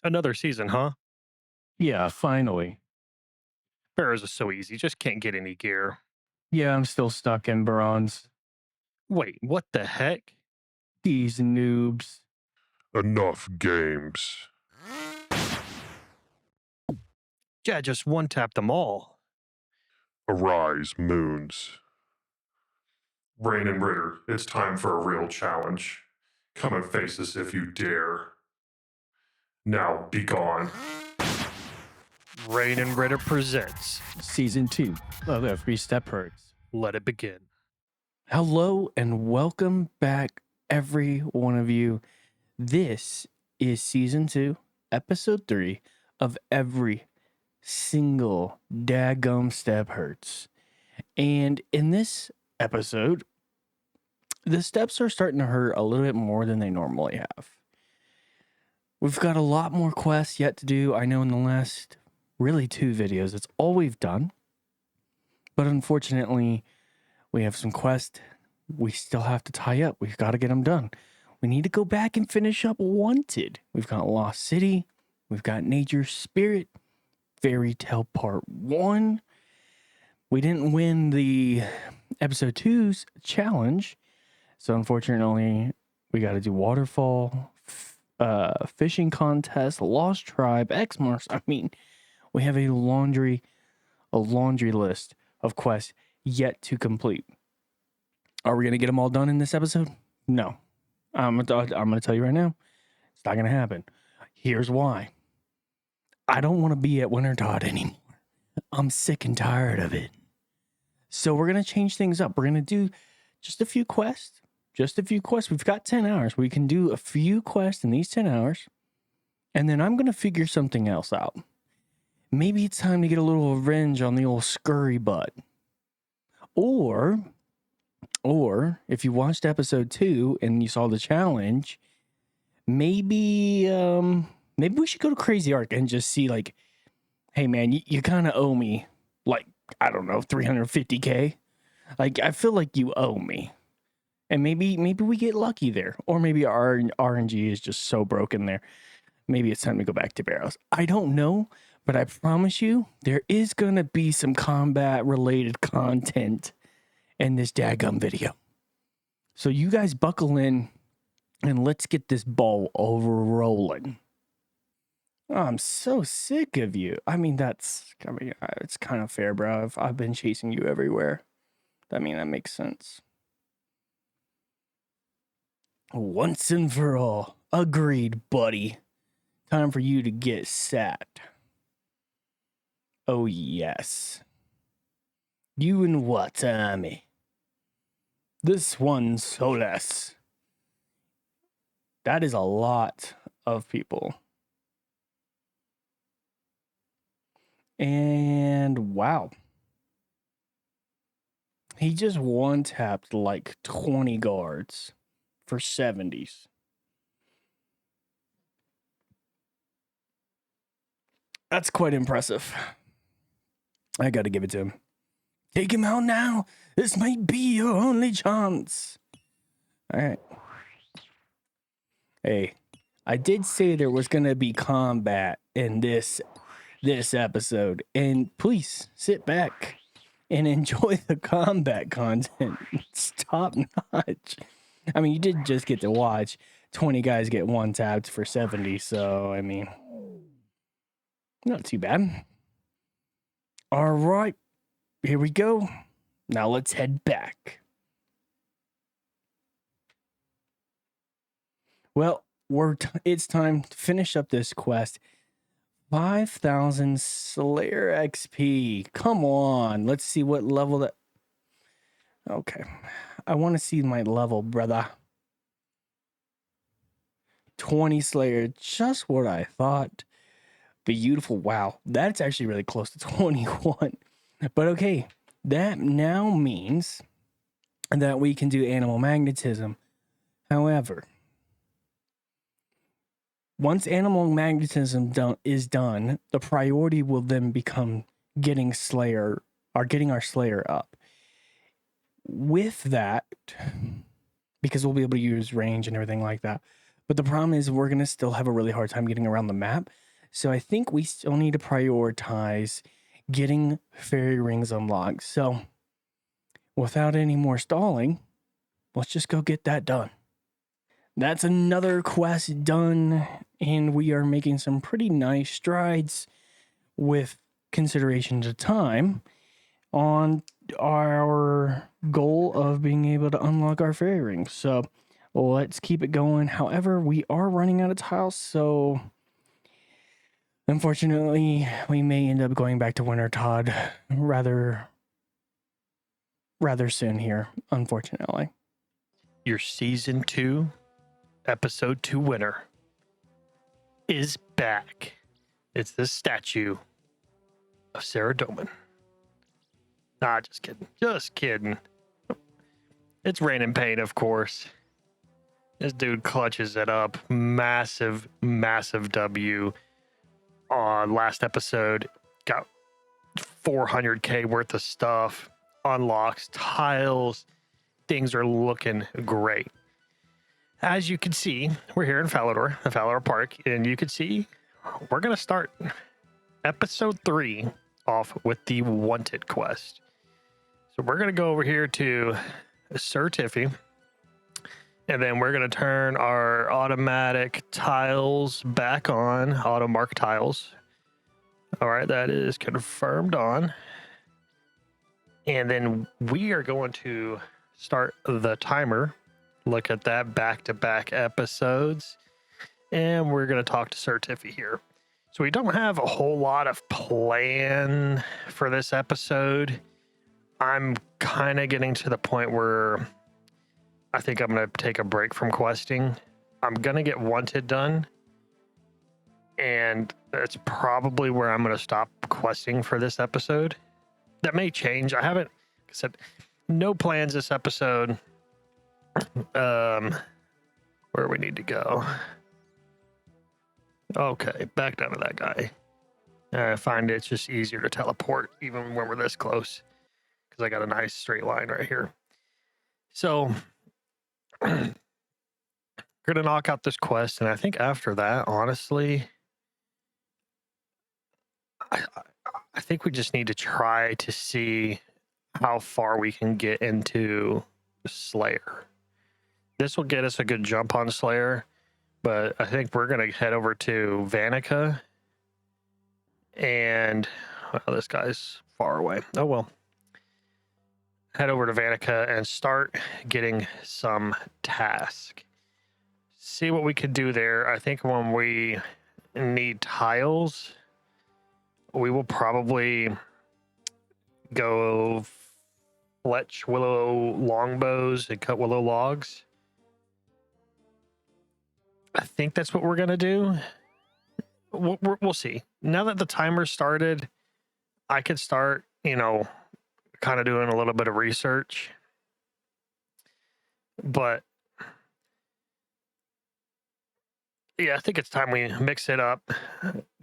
Another season, huh? Yeah, finally. Pharaohs is so easy, just can't get any gear. Yeah, I'm still stuck in bronze. Wait, what the heck? These noobs. Enough games. Yeah, just one tap them all. Arise, moons. Rain and Ritter, it's time for a real challenge. Come and face us if you dare. Now, be gone. Rain and Ritter presents. Season 2 of the 3-Step Herds. Let it begin. Hello and welcome back, every one of you. This is Season 2, Episode 3 of every single daggum step hurts. And in this episode, the steps are starting to hurt a little bit more than they normally have. We've got a lot more quests yet to do. I know in the last really 2 videos, it's all we've done. But unfortunately, we have some quests we still have to tie up. We've got to get them done. We need to go back and finish up Wanted. We've got Lost City. We've got Nature Spirit. Fairy Tale Part 1. We didn't win the Episode 2's challenge. So unfortunately, we got to do Waterfall, fishing contest, Lost Tribe, X Marks. I mean, we have a laundry list of quests yet to complete. Are we going to get them all done in this episode? No. I'm going to tell you right now, it's not going to happen. Here's why. I don't want to be at Wintertot anymore. I'm sick and tired of it. So we're going to change things up. We're going to do just a few quests. We've got 10 hours. We can do a few quests in these 10 hours. And then I'm going to figure something else out. Maybe it's time to get a little revenge on the old scurry butt. Or if you watched episode 2 and you saw the challenge, maybe we should go to Crazy Ark and just see, like, hey man, you kind of owe me, like, I don't know, 350k. Like, I feel like you owe me. And maybe we get lucky there. Or maybe our RNG is just so broken there. Maybe it's time to go back to Barrows. I don't know, but I promise you, there is going to be some combat-related content in this daggum video. So you guys buckle in, and let's get this ball over rolling. Oh, I'm so sick of you. It's kind of fair, bro. I've been chasing you everywhere. That makes sense. Once and for all. Agreed, buddy. Time for you to get sat. Oh, yes. You and what, Tommy? This one's so less. That is a lot of people. And wow. He just one-tapped like 20 guards for 70s. That's quite impressive. I gotta give it to him. Take him out now. This might be your only chance. All right. Hey, I did say there was gonna be combat in this episode, and please sit back and enjoy the combat content. It's top notch. I mean, you did just get to watch 20 guys get one tapped for 70, so not too bad. All right, here we go. Now let's head back. Well, it's time to finish up this quest. 5,000 Slayer XP. Come on, let's see what level that... Okay, I want to see my level, brother. 20 Slayer, just what I thought. Beautiful. Wow, that's actually really close to 21. But okay, that now means that we can do animal magnetism. However, once animal magnetism is done, the priority will then become getting our Slayer up. With that, because we'll be able to use range and everything like that. But the problem is we're going to still have a really hard time getting around the map. So I think we still need to prioritize getting fairy rings unlocked. So without any more stalling, let's just go get that done. That's another quest done, and we are making some pretty nice strides with consideration to time on our goal of being able to unlock our fairy rings. So let's keep it going. However, we are running out of tiles, so unfortunately, we may end up going back to Winter Todd rather soon here, unfortunately. Your season 2, episode 2 winner is back. It's the statue of Sarah Doman. Nah, just kidding. Just kidding. It's Rain and Pain, of course. This dude clutches it up. Massive, massive W on last episode. Got 400k worth of stuff. Unlocks, tiles. Things are looking great. As you can see, we're here in Falador, the Falador Park, and you can see we're going to start episode 3 off with the Wanted quest. So we're going to go over here to Sir Tiffy, and then we're going to turn our automatic tiles back on, auto mark tiles. All right, that is confirmed on. And then we are going to start the timer, look at that back-to-back episodes, and we're going to talk to Sir Tiffy here. So we don't have a whole lot of plan for this episode. I'm kind of getting to the point where I think I'm going to take a break from questing. I'm going to get Wanted done, and that's probably where I'm going to stop questing for this episode. That may change. I haven't, like I said, no plans this episode. Where we need to go. Okay, back down to that guy. I find it's just easier to teleport even when we're this close, because I got a nice straight line right here. So we're gonna knock out this quest, and I think after that, honestly, I think we just need to try to see how far we can get into Slayer. This will get us a good jump on Slayer, but I think we're gonna head over to Vanica, and well, this guy's far away. Oh well. Head over to Vanica and start getting some task. See what we can do there. I think when we need tiles, we will probably go fletch willow longbows and cut willow logs. I think that's what we're going to do. We'll see. Now that the timer started, I could start, kind of doing a little bit of research. But yeah, I think it's time we mix it up,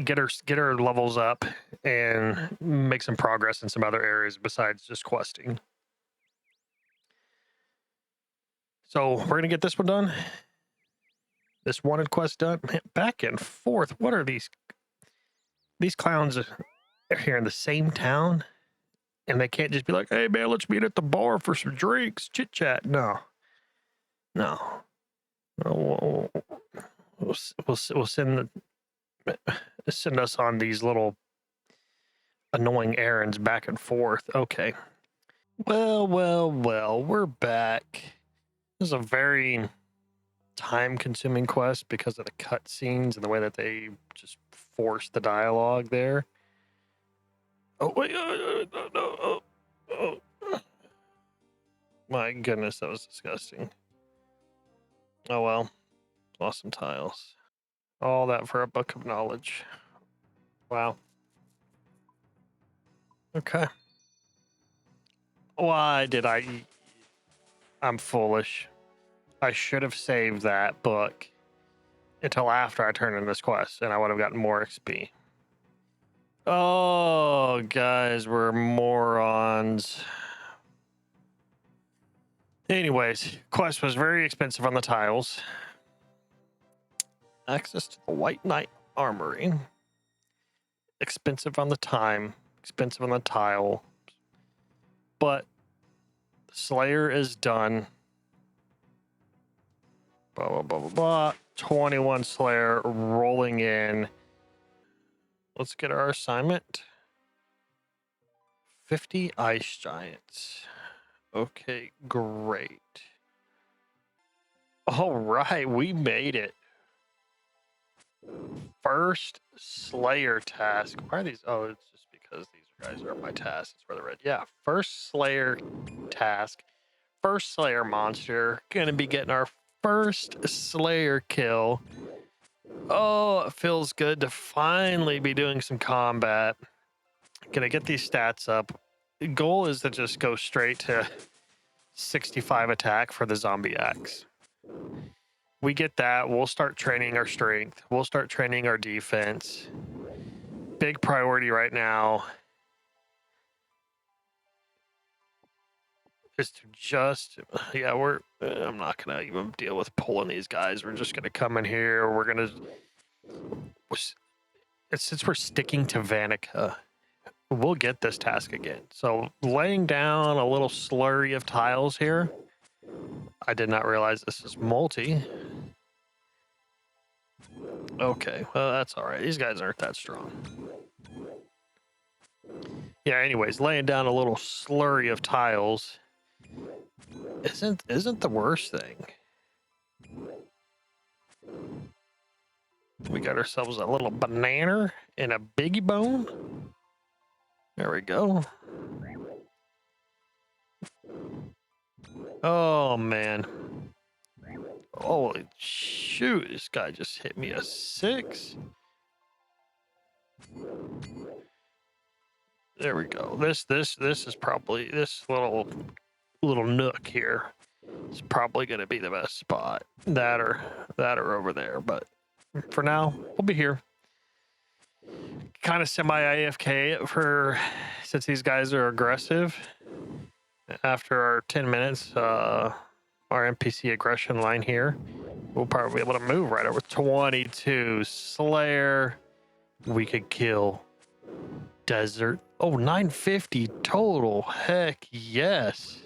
get our levels up, and make some progress in some other areas besides just questing. So we're gonna get this one done. This wanted quest done. Man, back and forth. What are these? These clowns are here in the same town, and they can't just be like, "Hey man, let's meet at the bar for some drinks, chit chat." No. We'll send us on these little annoying errands back and forth. Okay. Well, we're back. This is a very time-consuming quest because of the cutscenes and the way that they just force the dialogue there. Oh wait, no. My goodness, that was disgusting. Oh well, lost some tiles. All that for a book of knowledge. Wow. Okay. Why did I'm foolish. I should have saved that book until after I turned in this quest, and I would have gotten more XP. Oh, guys, we're morons. Anyways, quest was very expensive on the tiles. access to the White Knight Armory. Expensive on the time, expensive on the tile, but the Slayer is done. Blah, blah, blah, blah, blah. 21 Slayer rolling in. Let's get our assignment. 50 Ice Giants. Okay, great. All right, we made it. First Slayer task. Why are these? Oh, it's just because these guys are my tasks. It's where they're red. Yeah, first Slayer task. First Slayer monster. Gonna be getting our first Slayer kill. Oh, it feels good to finally be doing some combat. Gonna get these stats up. The goal is to just go straight to 65 attack for the zombie axe. We get that, we'll start training our strength. We'll start training our defense. Big priority right now is to just, yeah, I'm not going to even deal with pulling these guys. We're just going to come in here. We're going to, since we're sticking to Vanica, we'll get this task again. So laying down a little slurry of tiles here. I did not realize this is multi. Okay, well, that's all right. These guys aren't that strong. Yeah, anyways, laying down a little slurry of tiles isn't the worst thing. We got ourselves a little banana and a biggie bone. There we go. Oh, man. Holy shoot, this guy just hit me a 6. There we go. This is probably, this little nook here is probably going to be the best spot. That or over there, but for now, we'll be here. Kind of semi-AFK since these guys are aggressive. After our 10 minutes, our NPC aggression line here, we'll probably be able to move right over 22 Slayer. We could kill Desert. Oh, 950 total. Heck yes.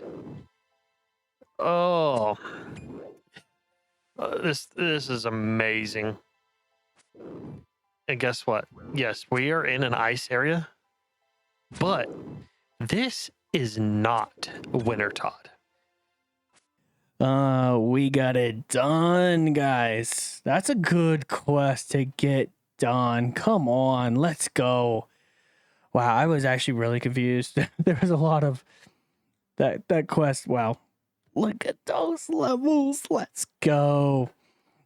Oh, this is amazing. And guess what? Yes, we are in an ice area, but this is not Winter Todd. We got it done, guys. That's a good quest to get done. Come on, let's go. Wow, I was actually really confused. There was a lot of that quest. Wow. Look at those levels. Let's go.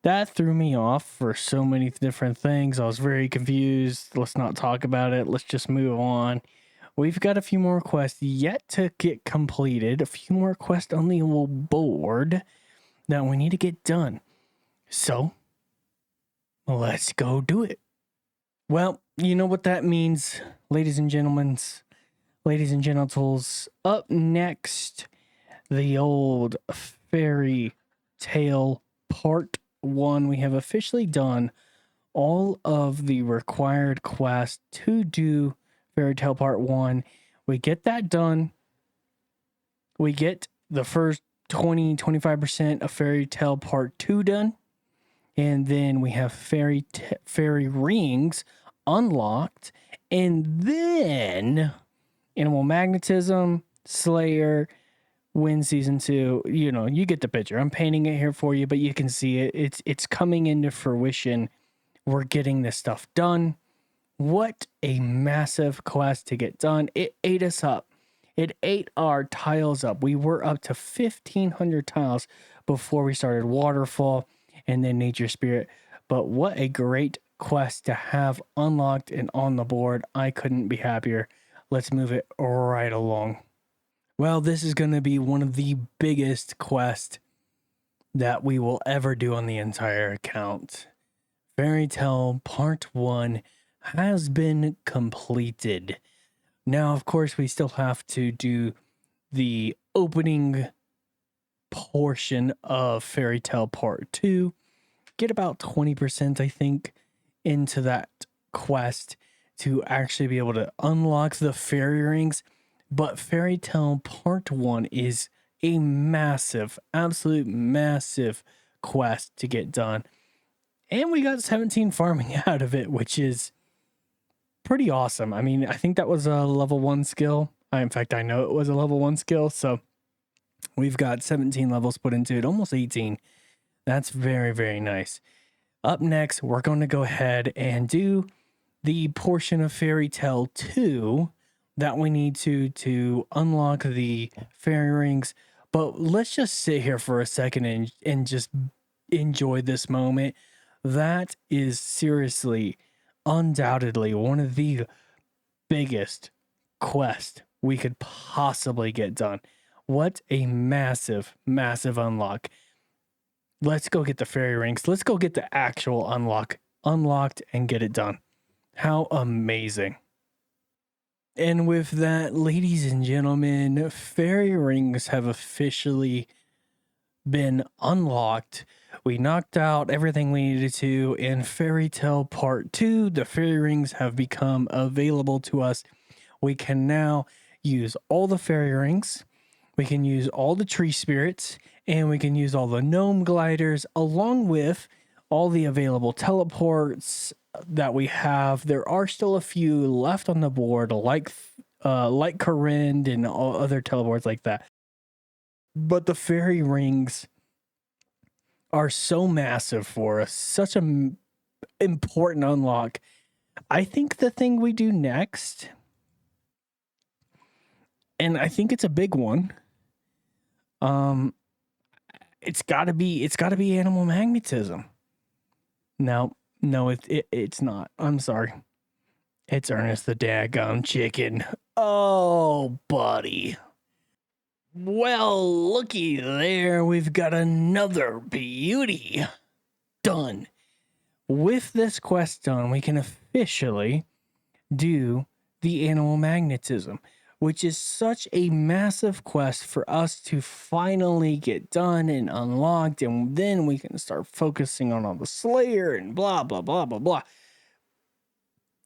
That threw me off for so many different things. I was very confused. Let's not talk about it. Let's just move on. We've got a few more quests yet to get completed. A few more quests on the old board that we need to get done. So, let's go do it. Well, you know what that means, ladies and gentlemen. Ladies and genitals. Up next, the old fairy tale part 1. We have officially done all of the required quests to do Fairy Tale Part 1. We get that done. We get the first 25% of Fairy Tale Part 2 done. And then we have fairy rings unlocked. And then Animal Magnetism, Slayer, Win Season 2. You know, you get the picture. I'm painting it here for you, but you can see it. It's coming into fruition. We're getting this stuff done. What a massive quest to get done. It ate us up. It ate our tiles up. We were up to 1,500 tiles before we started Waterfall and then Nature Spirit. But what a great quest to have unlocked and on the board. I couldn't be happier. Let's move it right along. Well, this is going to be one of the biggest quests that we will ever do on the entire account. Fairy Tale Part 1 has been completed. Now, of course, we still have to do the opening portion of Fairy Tale Part 2. get about 20%, I think, into that quest to actually be able to unlock the fairy rings. But Fairy Tale Part 1 is a massive, absolute massive quest to get done. And we got 17 farming out of it, which is pretty awesome. I mean, I think that was a level 1 skill. In fact, I know it was a level 1 skill. So we've got 17 levels put into it, almost 18. That's very, very nice. Up next, we're going to go ahead and do the portion of Fairy Tale 2 that we need to unlock the fairy rings. But let's just sit here for a second and just enjoy this moment. That is seriously, undoubtedly, one of the biggest quests we could possibly get done. What a massive, massive unlock. Let's go get the fairy rings. Let's go get the actual unlocked and get it done. How amazing. And with that, ladies and gentlemen, fairy rings have officially been unlocked. We knocked out everything we needed to in Fairy Tale Part 2. The fairy rings have become available to us. We can now use all the fairy rings. We can use all the tree spirits, and we can use all the gnome gliders along with all the available teleports that we have. There are still a few left on the board, like Corinne and all other teleports like that. But the fairy rings are so massive for us, such an important unlock. I think the thing we do next, and I think it's a big one, it's gotta be animal magnetism. No, it's not. I'm sorry. It's Ernest the daggum chicken. Oh, buddy. Well, looky there. We've got another beauty done. With this quest done, we can officially do the animal magnetism, which is such a massive quest for us to finally get done and unlocked, and then we can start focusing on all the Slayer and blah, blah, blah, blah, blah.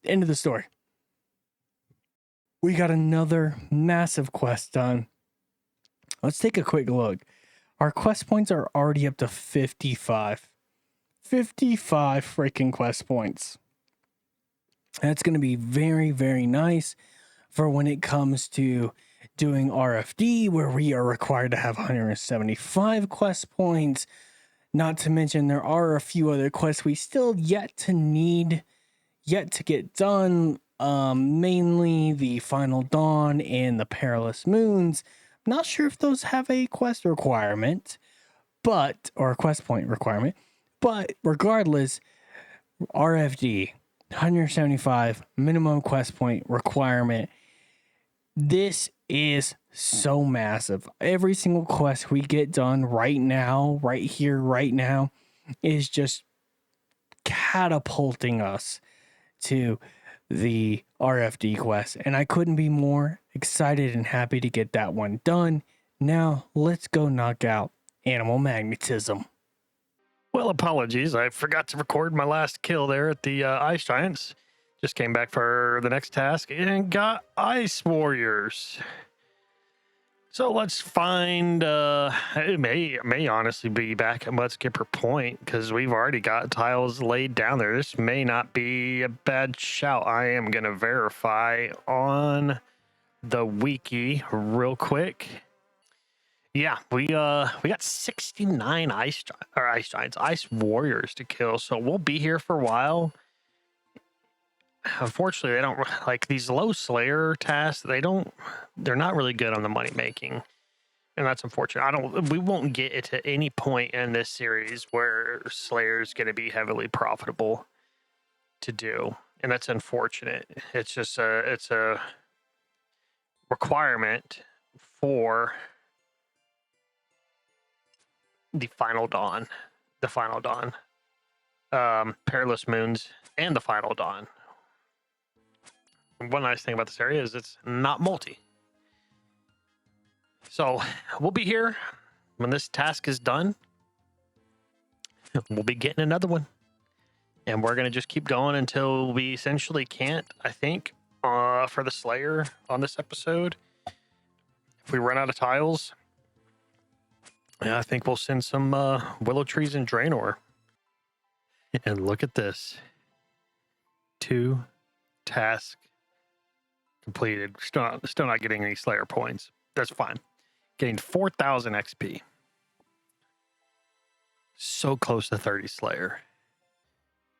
End of the story. We got another massive quest done. Let's take a quick look. Our quest points are already up to 55. 55 freaking quest points. That's going to be very, very nice for when it comes to doing RFD, where we are required to have 175 quest points. Not to mention there are a few other quests we still yet to get done. Mainly the Final Dawn and the Perilous Moons. Not sure if those have a quest requirement, or a quest point requirement. But regardless, RFD, 175 minimum quest point requirement. This is so massive. Every single quest we get done right now, right here, right now, is just catapulting us to the RFD quest. And I couldn't be more excited and happy to get that one done. Now, let's go knock out animal magnetism. Well, apologies. I forgot to record my last kill there at the Ice Giants. Just came back for the next task and got Ice Warriors. So let's find, it may honestly be back at Mudskipper Point because we've already got tiles laid down there. This may not be a bad shout. I am going to verify on the wiki real quick. Yeah, we got 69 ice giants, ice warriors to kill. So we'll be here for a while. Unfortunately, they don't like these low Slayer tasks. They're not really good on the money making, and that's unfortunate. We won't get it to any point in this series where Slayer is going to be heavily profitable to do, and that's unfortunate. It's just it's a requirement for the Final Dawn, Perilous Moons, and the Final Dawn. One nice thing about this area is it's not multi. So we'll be here when this task is done. we'll be getting another one. And we're going to just keep going until we essentially can't, I think, for the Slayer on this episode. If we run out of tiles, yeah, I think we'll send some willow trees and Draenor. And look at this. 2 tasks completed. Still not getting any Slayer points. That's fine. Getting 4,000 XP. So close to 30 Slayer.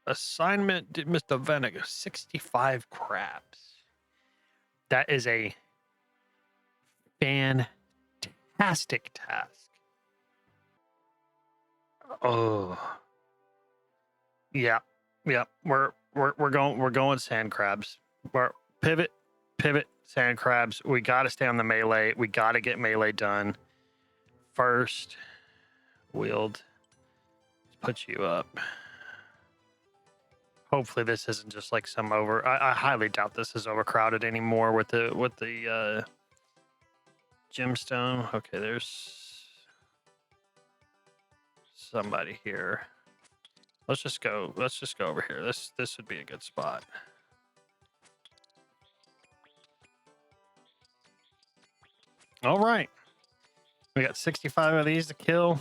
Assignment did Mr. Venegar 65 crabs. That is a fantastic task. Oh, yeah. We're going sand crabs. We're pivot, sand crabs. We got to stay on the melee. We got to get melee done first. Wield. Let's put you up. Hopefully this isn't just like some over. I highly doubt this is overcrowded anymore with the gemstone. Okay, there's somebody here. Let's just go over here. This would be a good spot. All right. We got 65 of these to kill.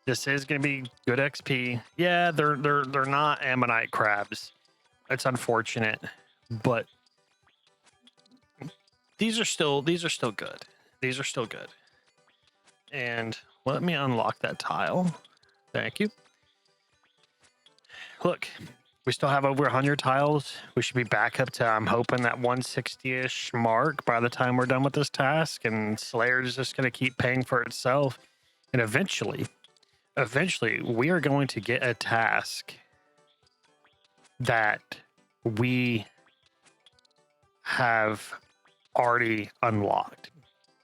This is going to be good XP. Yeah, they're not ammonite crabs. It's unfortunate, but these are still good. These are still good. And let me unlock that tile. Thank you. Look, we still have over 100 tiles. We should be back up to, I'm hoping, that 160-ish mark by the time we're done with this task. And Slayer is just going to keep paying for itself. And eventually, we are going to get a task that we have already unlocked.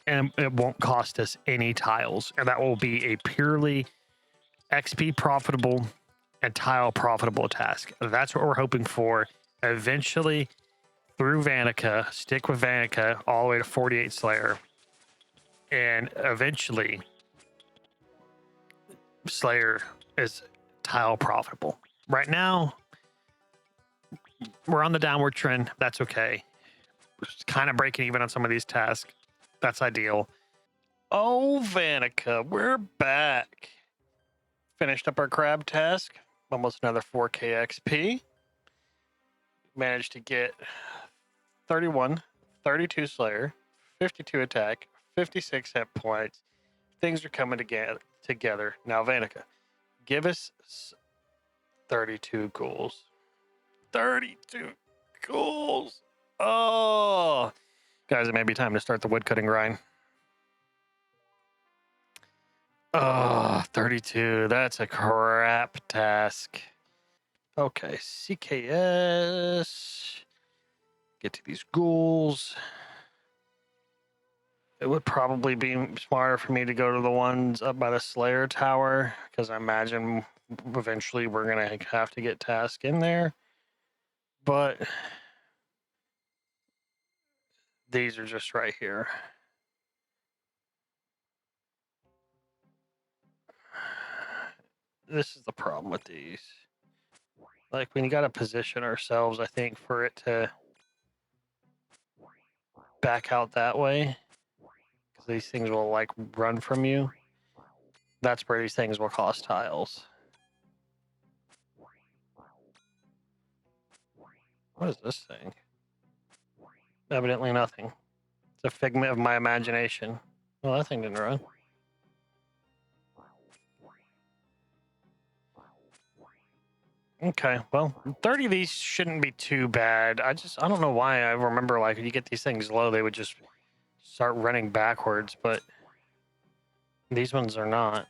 And it won't cost us any tiles. And that will be a purely XP profitable and tile profitable task. That's what we're hoping for. Eventually, through Vanica, stick with Vanica all the way to 48 Slayer. And eventually, Slayer is tile profitable. Right now, we're on the downward trend. That's okay. We're just kind of breaking even on some of these tasks. That's ideal. Oh, Vanica, we're back. Finished up our crab task. Almost another 4K XP. Managed to get 31, 32 Slayer, 52 attack, 56 hit points. Things are coming together. Now, Vanica, give us 32 ghouls. 32 ghouls. Oh, guys, it may be time to start the woodcutting grind. Oh, 32. That's a crap task. Okay, CKS. Get to these ghouls. It would probably be smarter for me to go to the ones up by the Slayer Tower, because I imagine eventually we're going to have to get task in there. But these are just right here. This is the problem with these. Like, we got to position ourselves, I think, for it to back out that way. Because these things will, like, run from you. That's where these things will cost tiles. What is this thing? Evidently nothing. It's a figment of my imagination. Well, that thing didn't run. Okay, well, 30 of these shouldn't be too bad. I don't know why I remember, like, when you get these things low, they would just start running backwards, but these ones are not.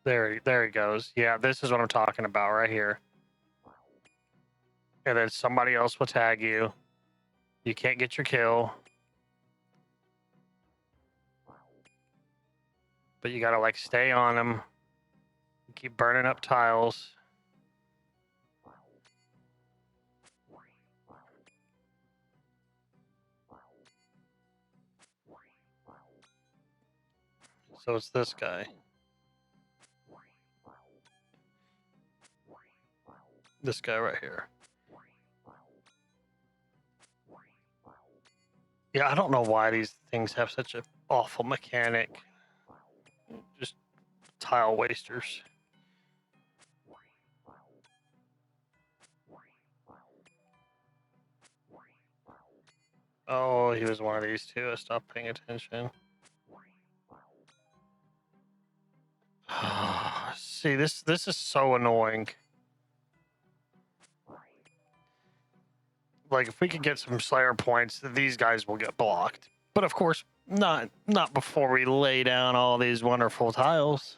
There he goes. Yeah, this is what I'm talking about right here. And then somebody else will tag you. You can't get your kill. But you gotta, like, stay on them. Keep burning up tiles. So it's this guy. This guy right here. Yeah, I don't know why these things have such an awful mechanic. Just tile wasters. Oh, he was one of these two. I stopped paying attention. See, this is so annoying. Like, if we could get some Slayer points, these guys will get blocked. But of course, not before we lay down all these wonderful tiles.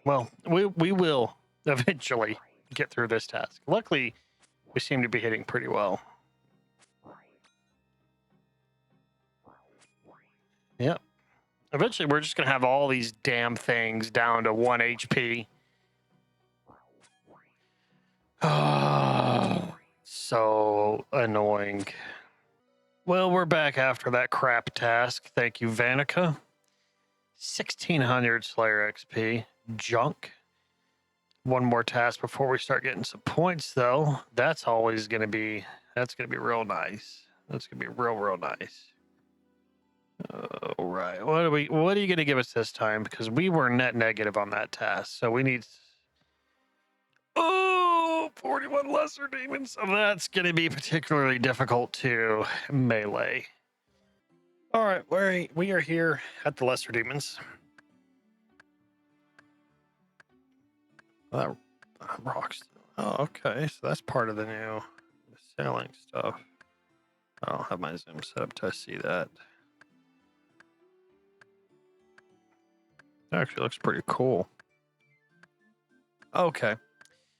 Well, we will eventually get through this task. Luckily, we seem to be hitting pretty well. Yep. Eventually, we're just going to have all these damn things down to 1 HP. Oh, so annoying. Well, we're back after that crap task. Thank you, Vanica. 1600 Slayer XP. Junk. One more task before we start getting some points, though. That's always going to be, real nice. That's going to be real nice. All right. What are you going to give us this time? Because we were net negative on that task. So we need... Oh, 41 lesser demons. So that's going to be particularly difficult to melee. All right. We are here at the lesser demons. That rocks. Oh, okay. So that's part of the new selling stuff. I don't have my zoom set up to see that. That actually looks pretty cool. Okay.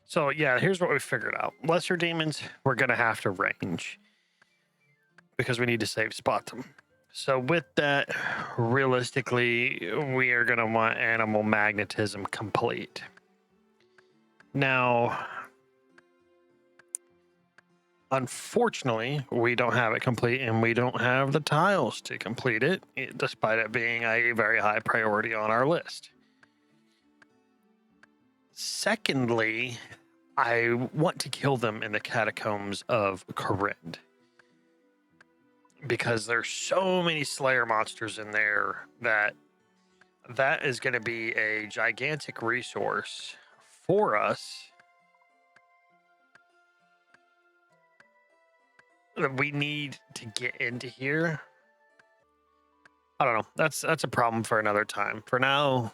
So, yeah, here's what we figured out. Lesser demons, we're going to have to range because we need to save spot them. So, with that, realistically, we are going to want animal magnetism complete. Now, unfortunately, we don't have it complete and we don't have the tiles to complete it, despite it being a very high priority on our list. Secondly, I want to kill them in the catacombs of Corinth because there's so many Slayer monsters in there that is going to be a gigantic resource for us that we need to get into here. I don't know. That's a problem for another time. For now,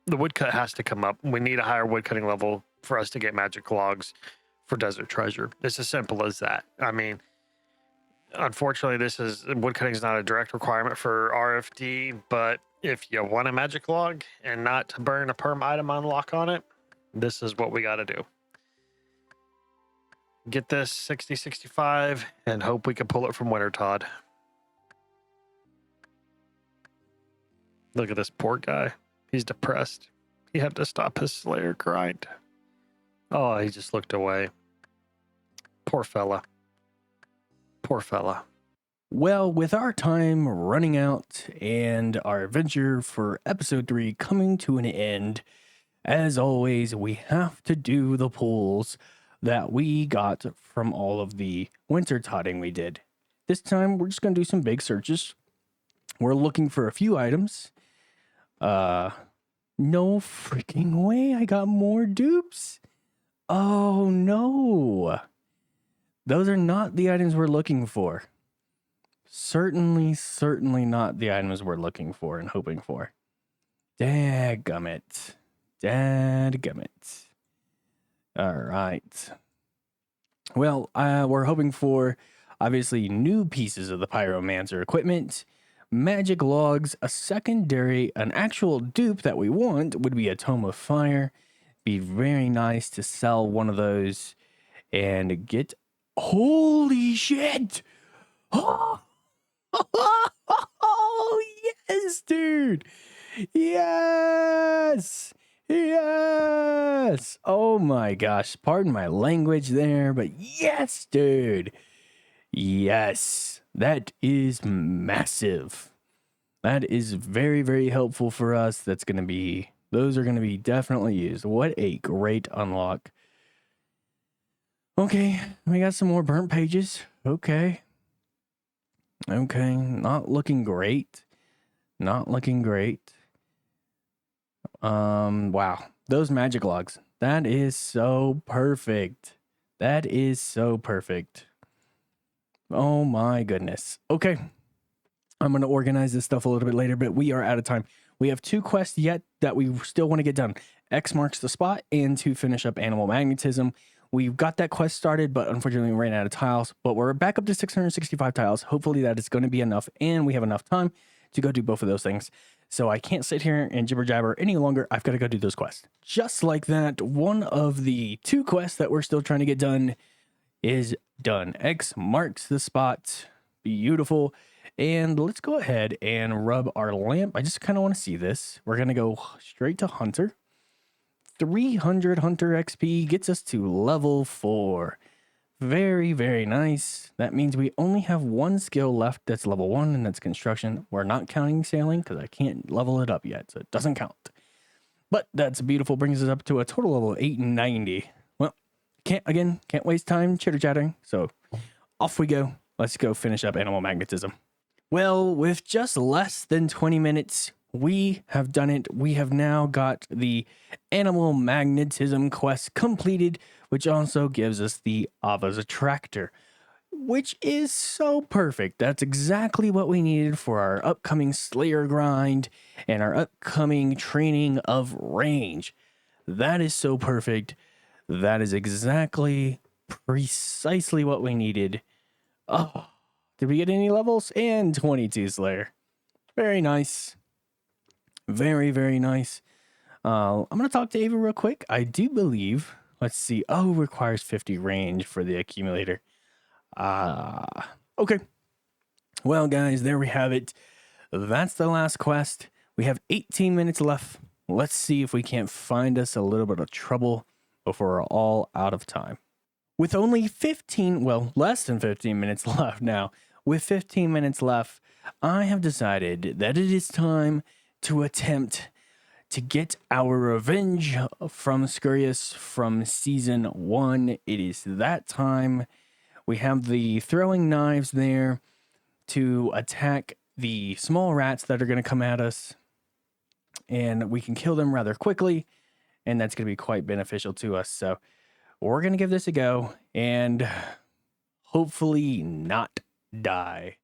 the woodcut has to come up. We need a higher woodcutting level for us to get magic logs for desert treasure. It's as simple as that. I mean, unfortunately, woodcutting is not a direct requirement for RFD, but if you want a magic log and not to burn a perm item unlock on it, this is what we got to do. Get this 60-65 and hope we can pull it from Winter Todd. Look at this poor guy. He's depressed. He had to stop his Slayer grind. Oh, he just looked away. Poor fella. Poor fella. Well, with our time running out and our adventure for episode 3 coming to an end, as always, we have to do the pulls that we got from all of the winter totting we did. This time, we're just going to do some big searches. We're looking for a few items. No freaking way, I got more dupes. Oh no. Those are not the items we're looking for. Certainly not the items we're looking for and hoping for. Dadgummit. All right. Well, we're hoping for, obviously, new pieces of the Pyromancer equipment, magic logs, a secondary, an actual dupe that we want would be a Tome of Fire. Be very nice to sell one of those and get... Holy shit! Oh, oh yes, dude! Yes! Yes! Oh my gosh, pardon my language there, but yes, dude! Yes, that is massive. That is very, very helpful for us. That's going to be Those are going to be definitely used. What a great unlock. Okay, we got some more burnt pages. Okay. Okay, not looking great. Not looking great. Wow. Those magic logs. That is so perfect. That is so perfect. Oh my goodness. Okay. I'm going to organize this stuff a little bit later, but we are out of time. We have 2 quests yet that we still want to get done. X marks the spot and to finish up animal magnetism. We've got that quest started, but unfortunately we ran out of tiles, but we're back up to 665 tiles. Hopefully that is going to be enough, and we have enough time to go do both of those things. So I can't sit here and jibber jabber any longer. I've got to go do those quests. Just like that, one of the 2 quests that we're still trying to get done is done. X marks the spot. Beautiful. And let's go ahead and rub our lamp. I just kind of want to see this. We're going to go straight to Hunter. 300 Hunter XP gets us to level 4. Very, very nice. That means we only have 1 skill left that's level 1, and that's construction. We're not counting sailing because I can't level it up yet, so it doesn't count. But that's beautiful. Brings us up to a total level of 890. Well, can't waste time chitter-chattering. So off we go. Let's go finish up animal magnetism. Well, with just less than 20 minutes, we have done it. We have now got the animal magnetism quest completed, which also gives us the Ava's attractor, which is so perfect. That's exactly what we needed for our upcoming Slayer grind and our upcoming training of range. That is so perfect. That is exactly, precisely what we needed. Oh, did we get any levels? And 22 Slayer. Very nice. Very, very nice. I'm going to talk to Ava real quick. I do believe, let's see. Oh, requires 50 range for the accumulator. Okay. Well, guys, there we have it. That's the last quest. We have 18 minutes left. Let's see if we can't find us a little bit of trouble before we're all out of time. With only 15, well, less than 15 minutes left now. With 15 minutes left, I have decided that it is time to attempt to get our revenge from Scurious from season 1. It is that time. We have the throwing knives there to attack the small rats that are going to come at us, and we can kill them rather quickly, and that's going to be quite beneficial to us. So we're going to give this a go and hopefully not die.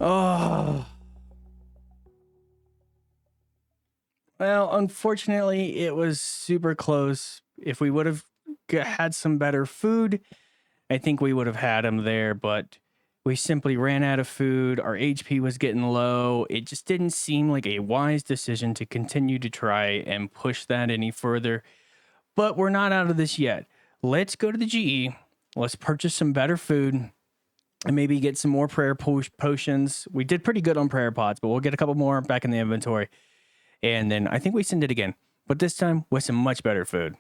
Oh. Well, unfortunately, it was super close. If we would have had some better food, I think we would have had him there, but we simply ran out of food. Our HP was getting low. It just didn't seem like a wise decision to continue to try and push that any further. But we're not out of this yet. Let's go to the GE. Let's purchase some better food and maybe get some more prayer potions. We did pretty good on prayer pots, but we'll get a couple more back in the inventory. And then I think we send it again, but this time with some much better food.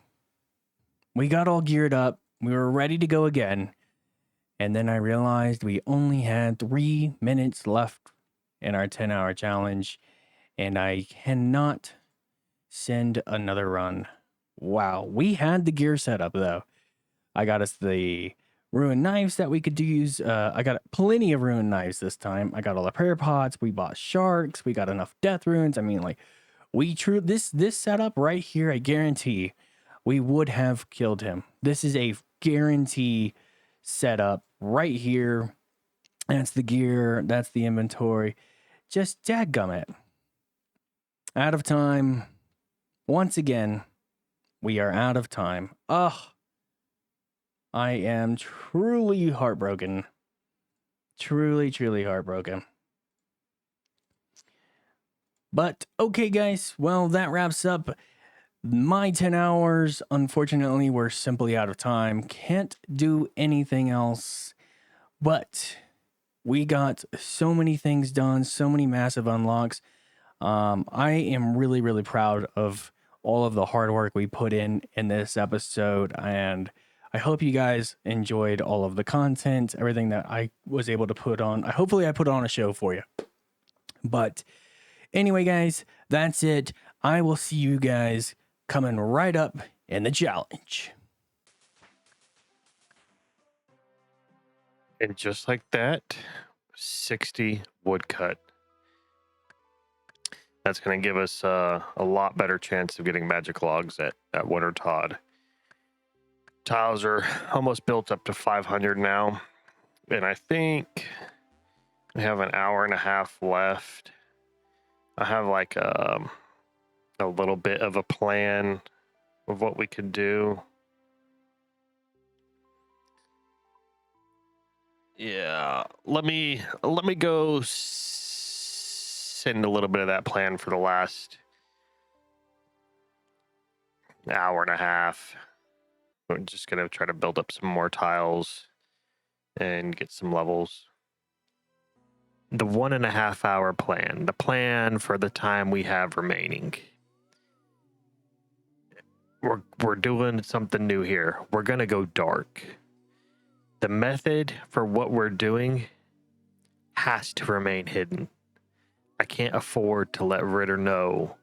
We got all geared up. We were ready to go again. And then I realized we only had 3 minutes left in our 10-hour challenge. And I cannot send another run. Wow. We had the gear set up, though. I got us the ruined knives that we could use. I got plenty of ruined knives this time. I got all the prayer pots. We bought sharks. We got enough death runes. I mean, like, this setup right here, I guarantee we would have killed him. This is a guarantee setup right here. That's the gear. That's the inventory. Just dadgummit. Out of time. Once again, we are out of time. Ugh. I am truly heartbroken. Truly, truly heartbroken. But okay, guys. Well, that wraps up my 10 hours. Unfortunately, we're simply out of time. Can't do anything else. But we got so many things done, so many massive unlocks. I am really, really proud of all of the hard work we put in this episode. And I hope you guys enjoyed all of the content, everything that I was able to put on. Hopefully I put on a show for you. But anyway, guys, that's it. I will see you guys coming right up in the challenge. And just like that, 60 woodcut. That's going to give us a lot better chance of getting magic logs at Winter Todd. Tiles are almost built up to 500 now. And I think we have an hour and a half left. I have like a little bit of a plan of what we could do. Yeah, let me go send a little bit of that plan for the last hour and a half. We're just gonna try to build up some more tiles and get some levels. The 1.5 hour plan, the plan for the time we have remaining. We're doing something new here. We're gonna go dark. The method for what we're doing has to remain hidden. I can't afford to let Ritter know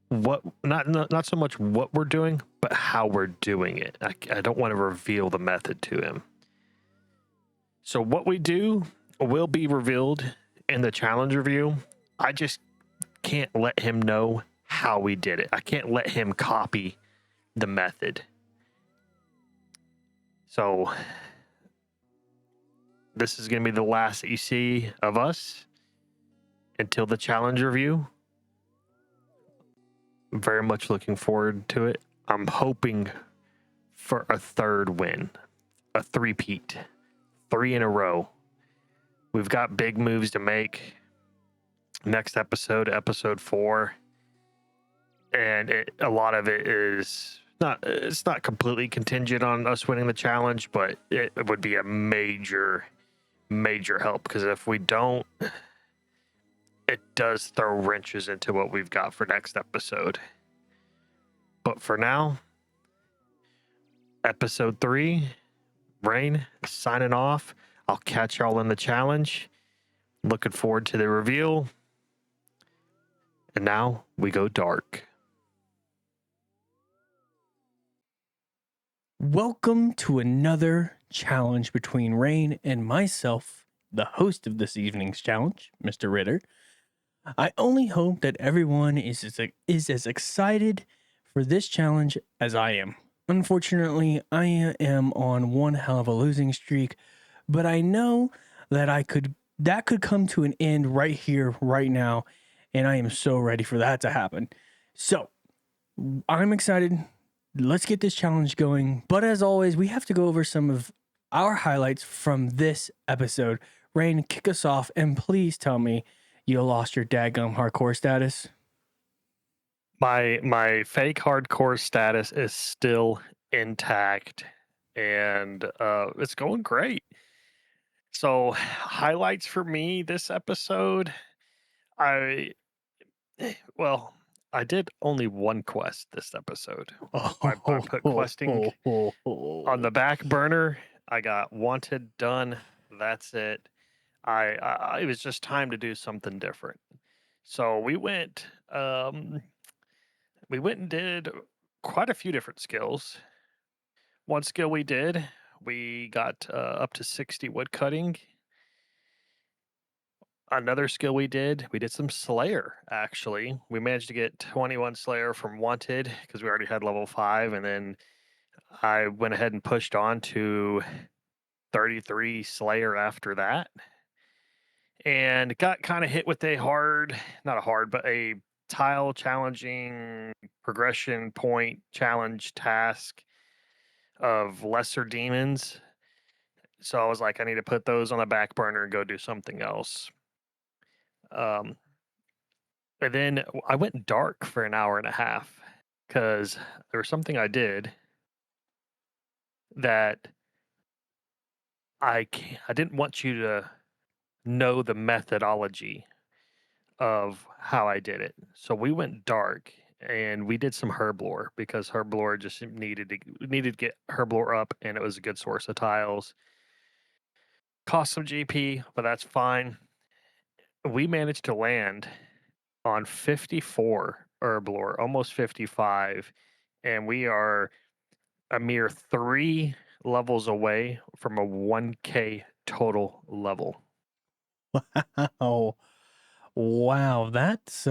what, not so much what we're doing, but how we're doing it. I don't want to reveal the method to him. So what we do will be revealed in the challenge review. I just can't let him know how we did it. I can't let him copy the method. So this is going to be the last that you see of us until the challenge review. I'm very much looking forward to it. I'm hoping for a third win, a three-peat, 3 in a row. We've got big moves to make. Next episode, episode 4, and a lot of it is it's not completely contingent on us winning the challenge, but it would be a major help, because if we don't, it does throw wrenches into what we've got for next episode. But for now, episode 3, Rain signing off. I'll catch y'all in the challenge. Looking forward to the reveal. And now we go dark. Welcome to another challenge between Rain and myself, the host of this evening's challenge, Mr. Ritter. I only hope that everyone is as excited for this challenge as I am. Unfortunately, I am on one hell of a losing streak, but I know that that could come to an end right here, right now. And I am so ready for that to happen. So I'm excited. Let's get this challenge going. But as always, we have to go over some of our highlights from this episode. Rain, kick us off, and please tell me you lost your daggum hardcore status. My fake hardcore status is still intact, and it's going great. So highlights for me this episode, I well, I did only one quest this episode. I put questing on the back burner. I got wanted done. That's it. It was just time to do something different. So we went and did quite a few different skills. One skill we got up to 60 wood cutting. Another skill we did some Slayer, actually. We managed to get 21 Slayer from Wanted because we already had level 5, and then I went ahead and pushed on to 33 Slayer after that. And got kind of hit with a tile challenging progression point challenge task of lesser demons. So I was like, I need to put those on the back burner and go do something else. And then I went dark for an hour and a half because there was something I did that I didn't want you to know the methodology of how I did it. So we went dark and we did some herblore because herblore just needed to get herblore up, and it was a good source of tiles. Cost some GP, but that's fine. We managed to land on 54 herblore, almost 55, and we are a mere 3 levels away from a 1K total level. Wow. Wow, that's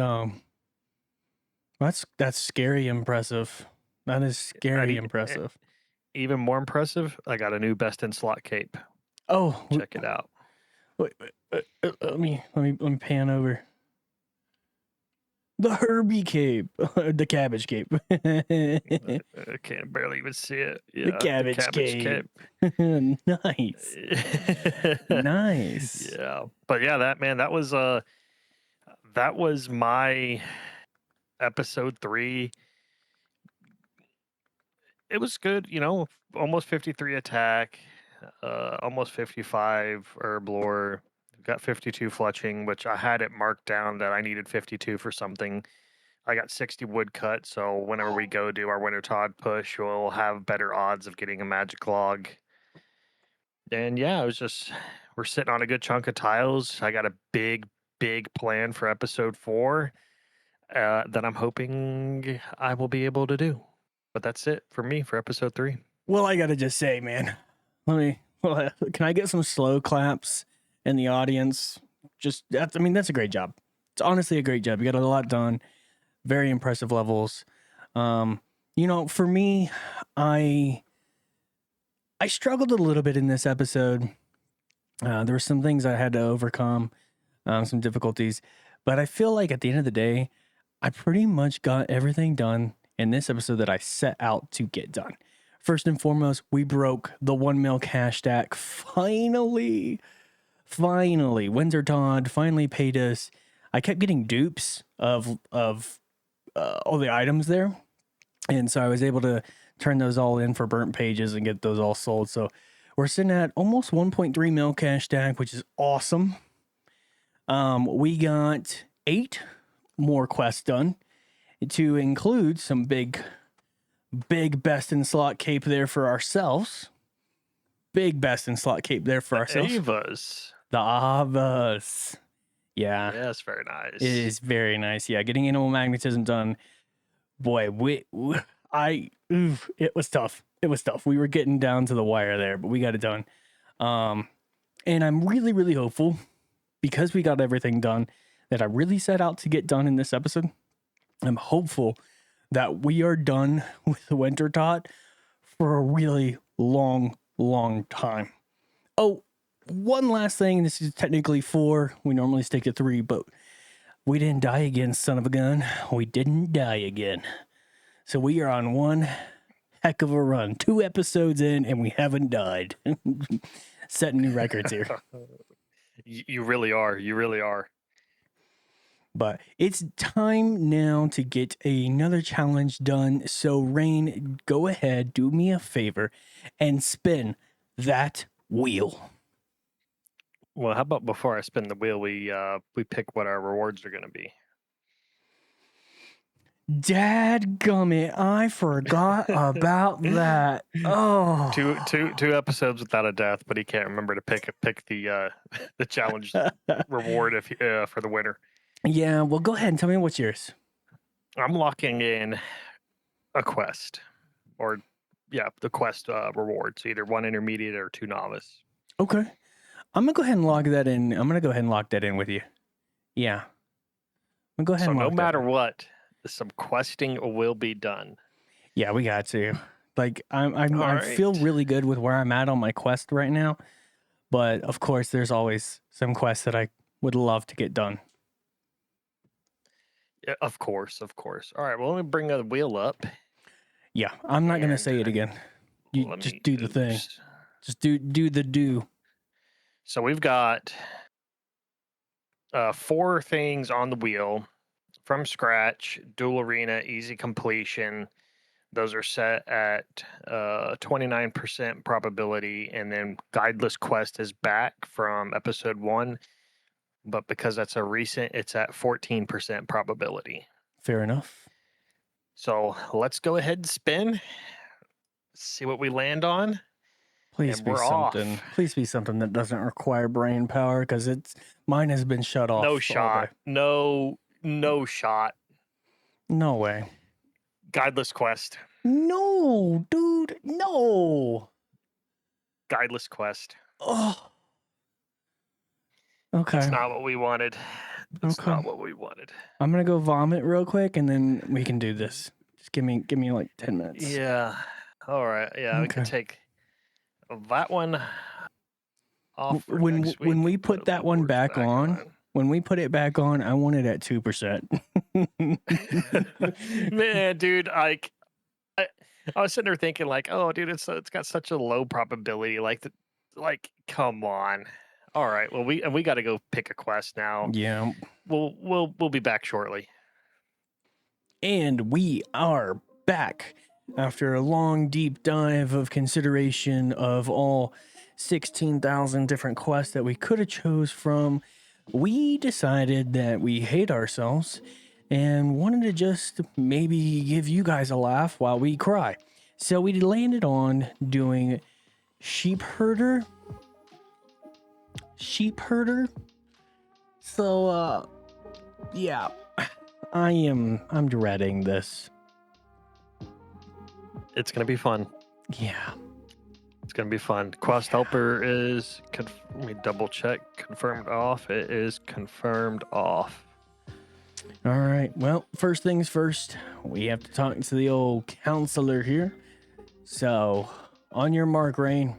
scary impressive. That is scary impressive. Even more impressive, I got a new best in slot cape. Oh, Check it out. wait, let me pan over. The Herbie cape, the cabbage cape. I can't barely even see it. Yeah, The cabbage cape. Nice. Nice. Yeah. But yeah, that was my episode 3. It was good, almost 53 attack, almost 55 herblore, got 52 fletching, which I had it marked down that I needed 52 for something. I got 60 wood cut, so whenever we go do our Winter Todd push, we'll have better odds of getting a magic log. And yeah, we're sitting on a good chunk of tiles. I got a big plan for episode 4 that I'm hoping I will be able to do. But that's it for me for episode 3. Well, I gotta just say, man, can I get some slow claps in the audience? That's a great job. It's honestly a great job. You got a lot done. Very impressive levels. For me, I struggled a little bit in this episode. There were some things I had to overcome, some difficulties, but I feel like at the end of the day, I pretty much got everything done in this episode that I set out to get done. First and foremost, we broke the 1 mil cash stack. Finally, Winter Todd finally paid us. I kept getting dupes of all the items there, and so I was able to turn those all in for burnt pages and get those all sold. So we're sitting at almost 1.3 mil cash stack, which is awesome. We got 8 more quests done, to include some big best in slot cape there for ourselves. Big best in slot cape there for ourselves. The Avas. Yeah. Yeah, it's very nice. It is very nice. Yeah, getting animal magnetism done. Boy, it was tough. It was tough. We were getting down to the wire there, but we got it done. And I'm really, really hopeful, because we got everything done that I really set out to get done in this episode. I'm hopeful that we are done with the Winter Todd for a really long time. Oh, one last thing. This is technically 4. We normally stick to 3, but we didn't die again, son of a gun. We didn't die again. So we are on one heck of a run. 2 episodes in, and we haven't died. Setting new records here. You really are. You really are. But it's time now to get another challenge done. So, Rain, go ahead, do me a favor, and spin that wheel. Well, how about before I spin the wheel, we pick what our rewards are going to be. Dadgummit, I forgot about that. Oh, Two episodes without a death, but he can't remember to pick the the challenge reward if for the winner. yeah. Well, go ahead and tell me what's yours. I'm locking in a quest, or the quest rewards, either 1 intermediate or 2 novice. Okay, I'm gonna go ahead and log that in. I'm gonna go ahead and lock that in with you. Yeah, I'm gonna go ahead So and no lock that matter in. what, some questing will be done. Yeah, we got to. Like, I All feel right. really good with where I'm at on my quest right now. But of course, there's always some quests that I would love to get done. Yeah, of course. All right. Well, let me bring the wheel up. Yeah, I'm not gonna And say it again. You let just me do the thing. oops. Just do the do. So we've got 4 things on the wheel from scratch, dual arena, easy completion. Those are set at 29% probability, and then Guideless Quest is back from episode 1, but because that's a recent, it's at 14% probability. Fair enough. So let's go ahead and spin, see what we land on, Please and be we're something. off. Please be something that doesn't require brain power, because mine has been shut No off all day. shot. No shot. No way. Guideless Quest. No, dude. No. Guideless Quest. Oh. Okay. That's not what we wanted. That's Okay. not what we wanted. I'm gonna go vomit real quick, and then we can do this. Just give me like 10 minutes. Yeah. All right. Yeah, we could Okay. take that one off for next week. When we and put that one rewards back on, when we put it back on, I want it at 2%. Man, dude, I was sitting there thinking like, oh, dude, it's got such a low probability. Like, come on. All right. Well, we got to go pick a quest now. Yeah. We'll be back shortly. And we are back after a long, deep dive of consideration of all 16,000 different quests that we could have chose from. We decided that we hate ourselves and wanted to just maybe give you guys a laugh while we cry. So we landed on doing sheep herder. So yeah, I'm dreading this. It's gonna be fun. Yeah. It's gonna be fun. Quest helper is. Let me double check. Confirmed off. It is confirmed off. All right. Well, first things first, we have to talk to the old counselor here. So, on your mark, Rain.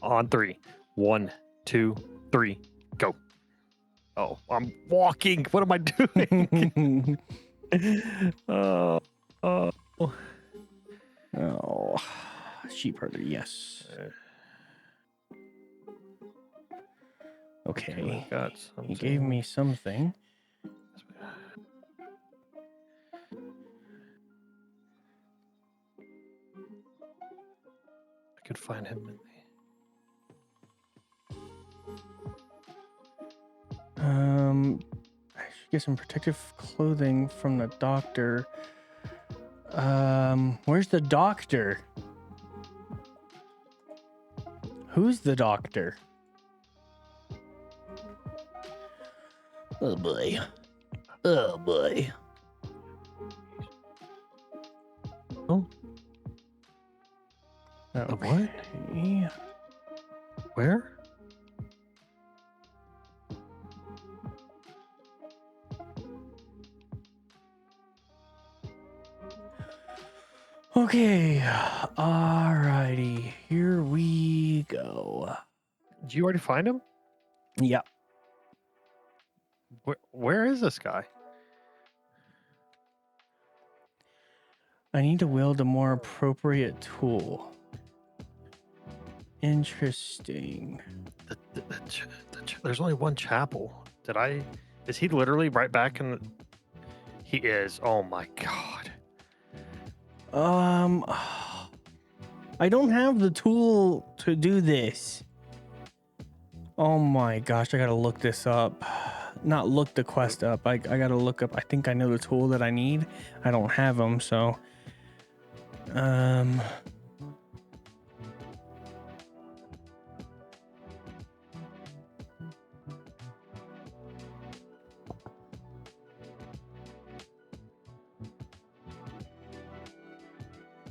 On 3. 1, 2, 3, go. Oh, I'm walking. What am I doing? Oh. Oh, sheep herder, yes. Okay. Got something. He gave me something. I could find him in I should get some protective clothing from the doctor. Where's the doctor? Who's the doctor? Oh boy. Oh boy. Oh. What? Yeah. Where? Okay. Alrighty. Here we go. Did you already find him? Yep. Where is this guy? I need to wield a more appropriate tool. Interesting. There's only one chapel. Is he literally right back in? He is. Oh my god. I don't have the tool to do this. Oh my gosh, I gotta look this up. Not look the quest up. I gotta look up. I think I know the tool that I need. I don't have them, so.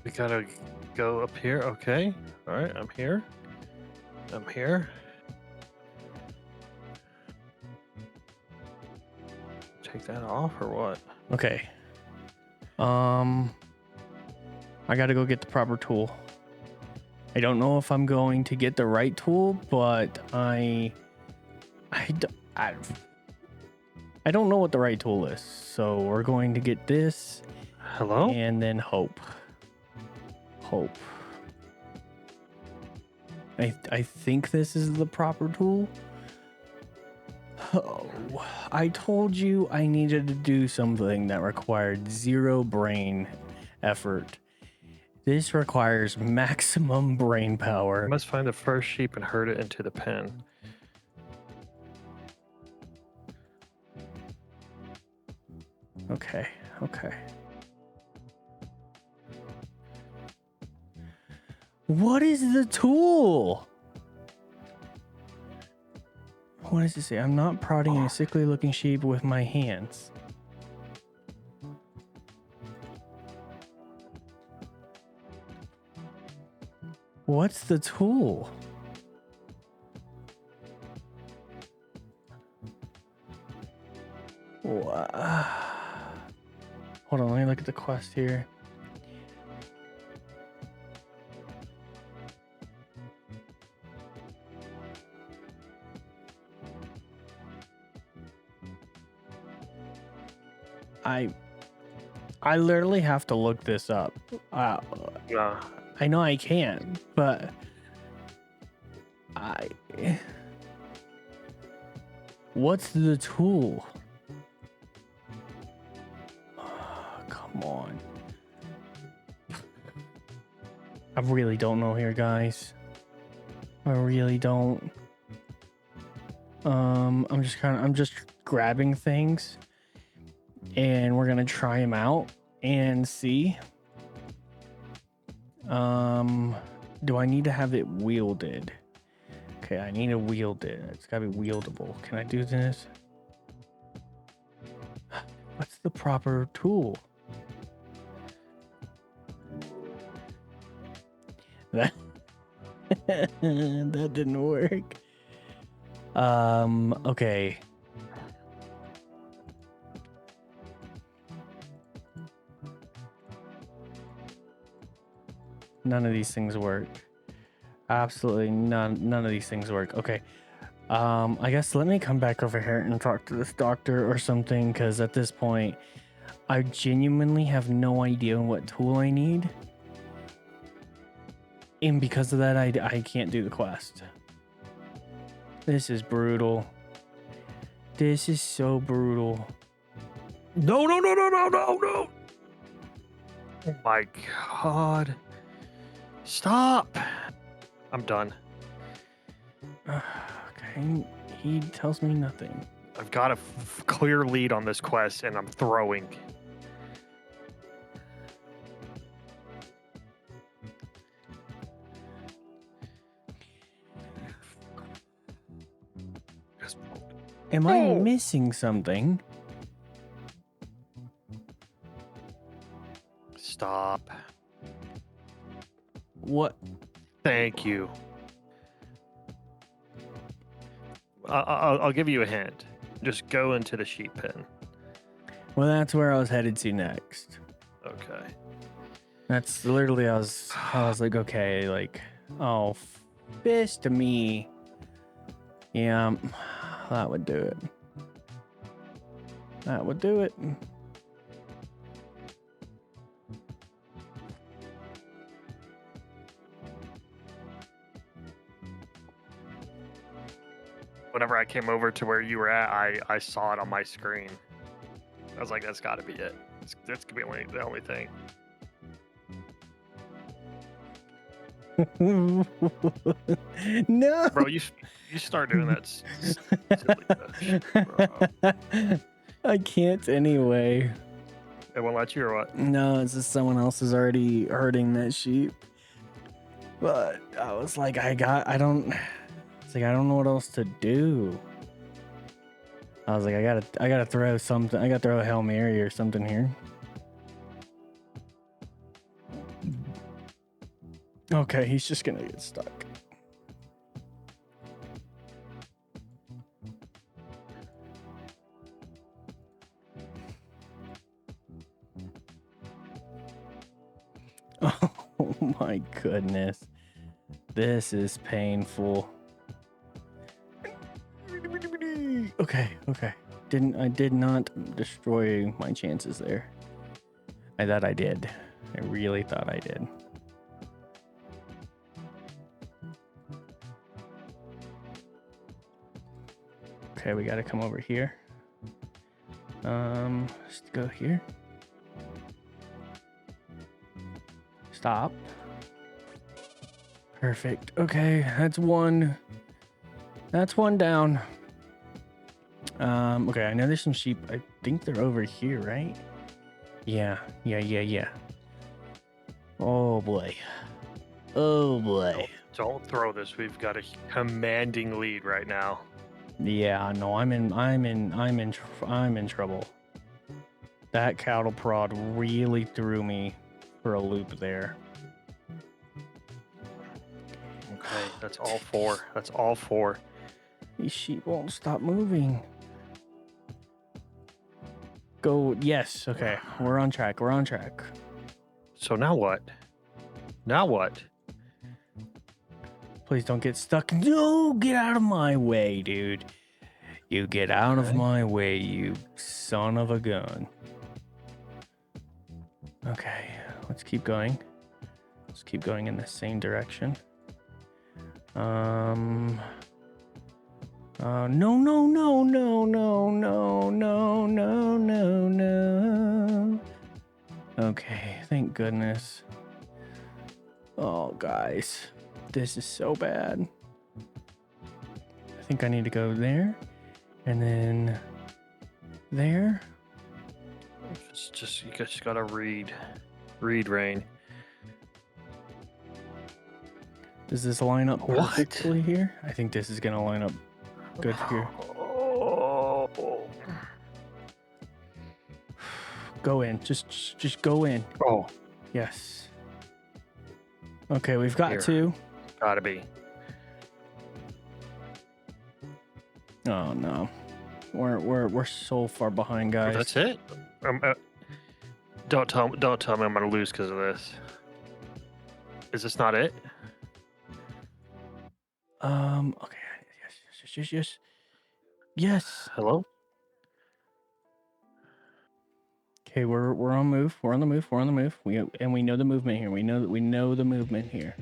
We gotta go up here. Okay. All right. I'm here. I'm here. Take that off or what? Okay. I gotta go get the proper tool. I don't know if I'm going to get the right tool, but I don't know what the right tool is. So we're going to get this Hello? and then hope. Hope. I think this is the proper tool. Oh, I told you I needed to do something that required 0 brain effort. This requires maximum brain I power. must find the first sheep and herd it into the pen. Okay, okay. What is the tool? What does it say? I'm not prodding a sickly looking sheep with my hands. What's the tool? Hold on, let me look at the quest here. I literally have to look this up. Yeah. I know I can, but what's the tool? Come on. I really don't know here, guys. I really don't. I'm just grabbing things and we're gonna try them out and see. Do I need to have it wielded? Okay, I need to wield it. It's gotta be wieldable. Can I do this? What's the proper tool? That that didn't work. Okay. None of these things work. Absolutely none of these things work. Okay. I guess let me come back over here and talk to this doctor or something, because at this point, I genuinely have no idea what tool I need. And because of that, I can't do the quest. This is brutal. This is so brutal. No. Oh my god. Stop. I'm done. Okay, he tells me nothing. I've got a clear lead on this quest and I'm throwing. Am I Oh. missing something? Stop. What? Thank you. I'll give you a hint. Just go into the sheep pen. Well, that's where I was headed to next. Okay. That's literally I was like, okay, like, oh, fish to me. Yeah, that would do it. That would do it. Whenever I came over to where you were at, I saw it on my screen. I was like, that's got to be it. That's gonna be the only thing. No, Bro, you start doing that silly bro. I can't anyway. It won't let you or what? No, it's just someone else is already hurting that sheep. But I was like, I don't know what else to do. I was like, I gotta throw something. I gotta throw a Hail Mary or something here. Okay, he's just gonna get stuck. Oh my goodness. This is painful. Okay. I did not destroy my chances there. I thought I did. I really thought I did. Okay, we gotta come over here. Let's go here. Stop. Perfect. Okay, that's one. That's one down. Okay, I know there's some sheep. I think they're over here, right? Yeah. Oh boy. Don't throw this. We've got a commanding lead right now. Yeah, no, I'm in trouble. That cattle prod really threw me for a loop there. Okay, that's all four. That's all four. These sheep won't stop moving. Go, yes, okay. We're on track. So now what? Please don't get stuck. No, get out of my way, dude. You get out of my way, you son of a gun. Okay, let's keep going. Let's keep going in the same direction. No. Okay, thank goodness. Oh, guys, this is so bad. I think I need to go there, and then there. You just gotta read, Rain. Does this line up What? perfectly here? I think this is gonna line up good here. Oh. Go in. Just go in. Oh, Yes. Okay, we've got Here. two. gotta be. Oh no. We're so far behind, guys. That's it. Don't tell me I'm gonna lose because of this. Is this not it? Okay. Yes. Hello? Okay, we're on move. We're on the move. We know the movement here. We know the movement here.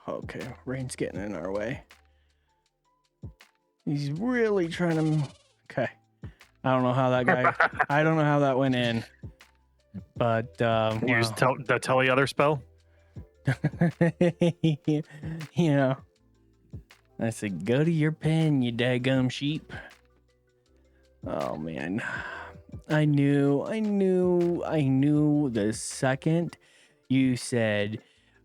Okay, Rain's getting in our way. He's really trying to. Okay, I don't know how that guy. I don't know how that went in. But Use the tell the other spell. you know, I said, go to your pen, you daggum sheep. Oh man, I knew the second you said,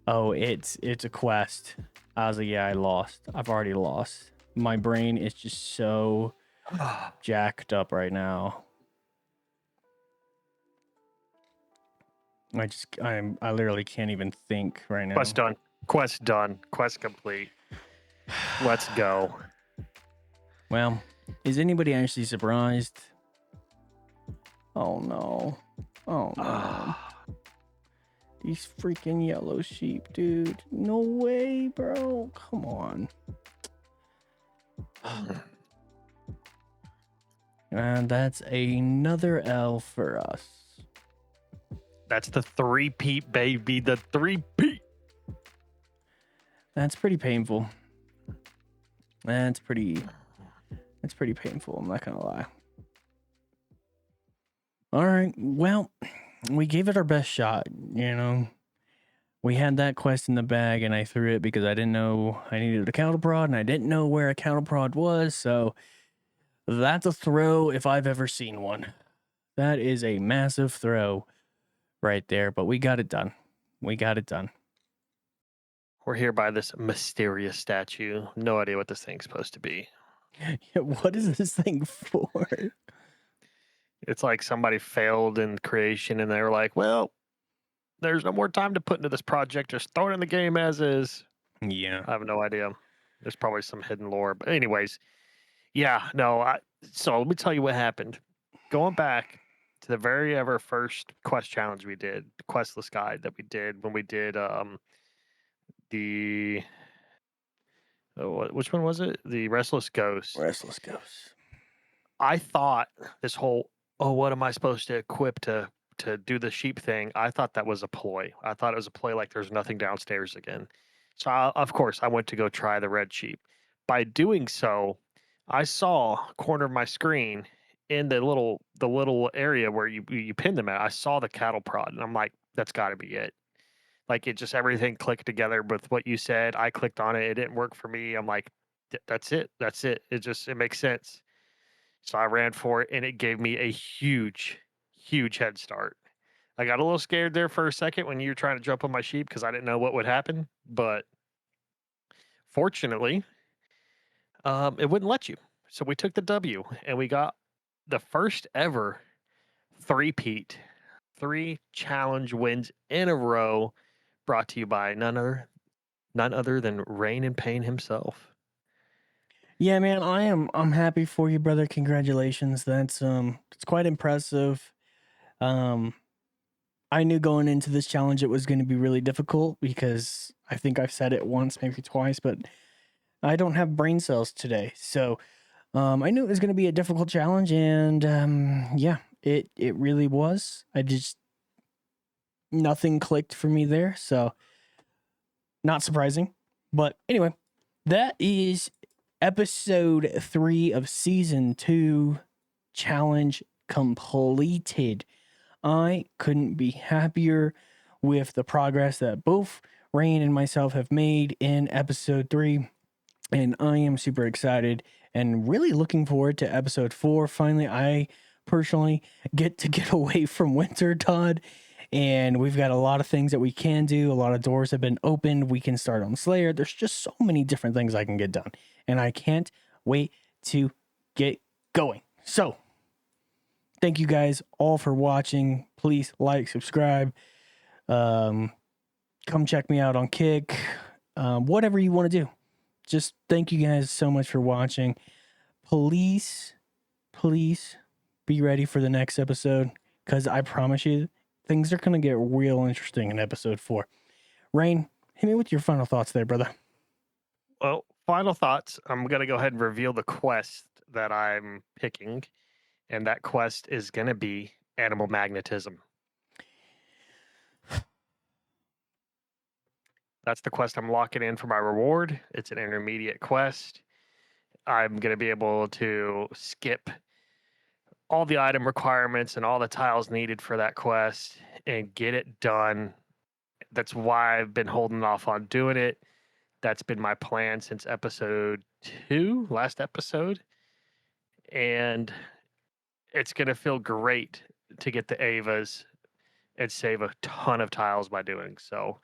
oh, it's a quest. I was like, yeah, I lost. I've already lost. My brain is just so jacked up right now. I literally can't even think right now. Quest done. Quest done. Quest complete. Let's go. Well, is anybody actually surprised? Oh no. Oh no. These freaking yellow sheep, dude. No way, bro. Come on. And that's another L for us. That's the 3-peat, baby. The 3-peat. That's pretty painful. That's pretty painful. I'm not gonna lie. All right. Well, we gave it our best shot. You know, we had that quest in the bag, and I threw it because I didn't know I needed a cattle prod, and I didn't know where a cattle prod was. So that's a throw if I've ever seen one. That is a massive throw right there. But we got it done. We got it done. We're here by this mysterious statue. No idea what this thing's supposed to be. What is this thing for? It's like somebody failed in creation and they were like, well, there's no more time to put into this project. Just throw it in the game as is. Yeah. I have no idea. There's probably some hidden lore. But anyways, yeah, no. So let me tell you what happened. Going back to the very ever first quest challenge we did, the questless guide that we did when we did the which one was it? The Restless Ghost. Restless Ghost. I thought this whole what am I supposed to equip to do the sheep thing? I thought that was a ploy. I thought it was a ploy like there's nothing downstairs again. So of course I went to go try the red sheep. By doing so, I saw corner of my screen in the little area where you pin them at. I saw the cattle prod, and I'm like, that's got to be it. Like it just everything clicked together with what you said. I clicked on it. It didn't work for me. I'm like, that's it. That's it. It makes sense. So I ran for it, and it gave me a huge, huge head start. I got a little scared there for a second when you were trying to jump on my sheep because I didn't know what would happen. But fortunately, it wouldn't let you. So we took the W, and we got the first ever 3-peat, 3 challenge wins in a row, brought to you by none other than Rain and Pain himself. Yeah, man, I'm happy for you, brother. Congratulations. That's it's quite impressive. I knew going into this challenge it was going to be really difficult because I think I've said it once, maybe twice, but I don't have brain cells today. So, I knew it was going to be a difficult challenge, and yeah, it really was. Nothing clicked for me there, so not surprising. But anyway, that is episode 3 of season 2, challenge completed. I couldn't be happier with the progress that both Rain and myself have made in episode 3, and I am super excited and really looking forward to episode 4. Finally, I personally get to get away from Winter Todd, and we've got a lot of things that we can do. A lot of doors have been opened. We can start on Slayer. There's just so many different things I can get done, and I can't wait to get going. So, thank you guys all for watching. Please like, subscribe. Come check me out on Kick. Whatever you want to do. Just thank you guys so much for watching. Please be ready for the next episode, because I promise you things are going to get real interesting in episode 4. Rain, hit me with your final thoughts there, brother. Well, final thoughts. I'm going to go ahead and reveal the quest that I'm picking, and that quest is going to be animal magnetism. That's the quest I'm locking in for my reward. It's an intermediate quest. I'm going to be able to skip all the item requirements and all the tiles needed for that quest and get it done. That's why I've been holding off on doing it. That's been my plan since episode 2, last episode. And it's going to feel great to get the Avas and save a ton of tiles by doing so.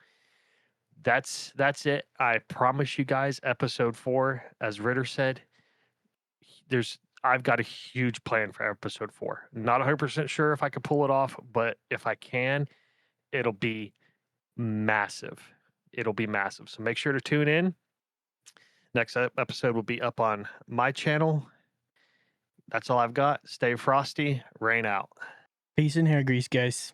That's it. I promise you guys, episode 4, as Ritter said, I've got a huge plan for episode 4. Not 100% sure if I can pull it off, but if I can, it'll be massive. it'll be massive. So make sure to tune in. Next episode will be up on my channel. That's all I've got. Stay frosty. Rain out. Peace and hair grease, guys.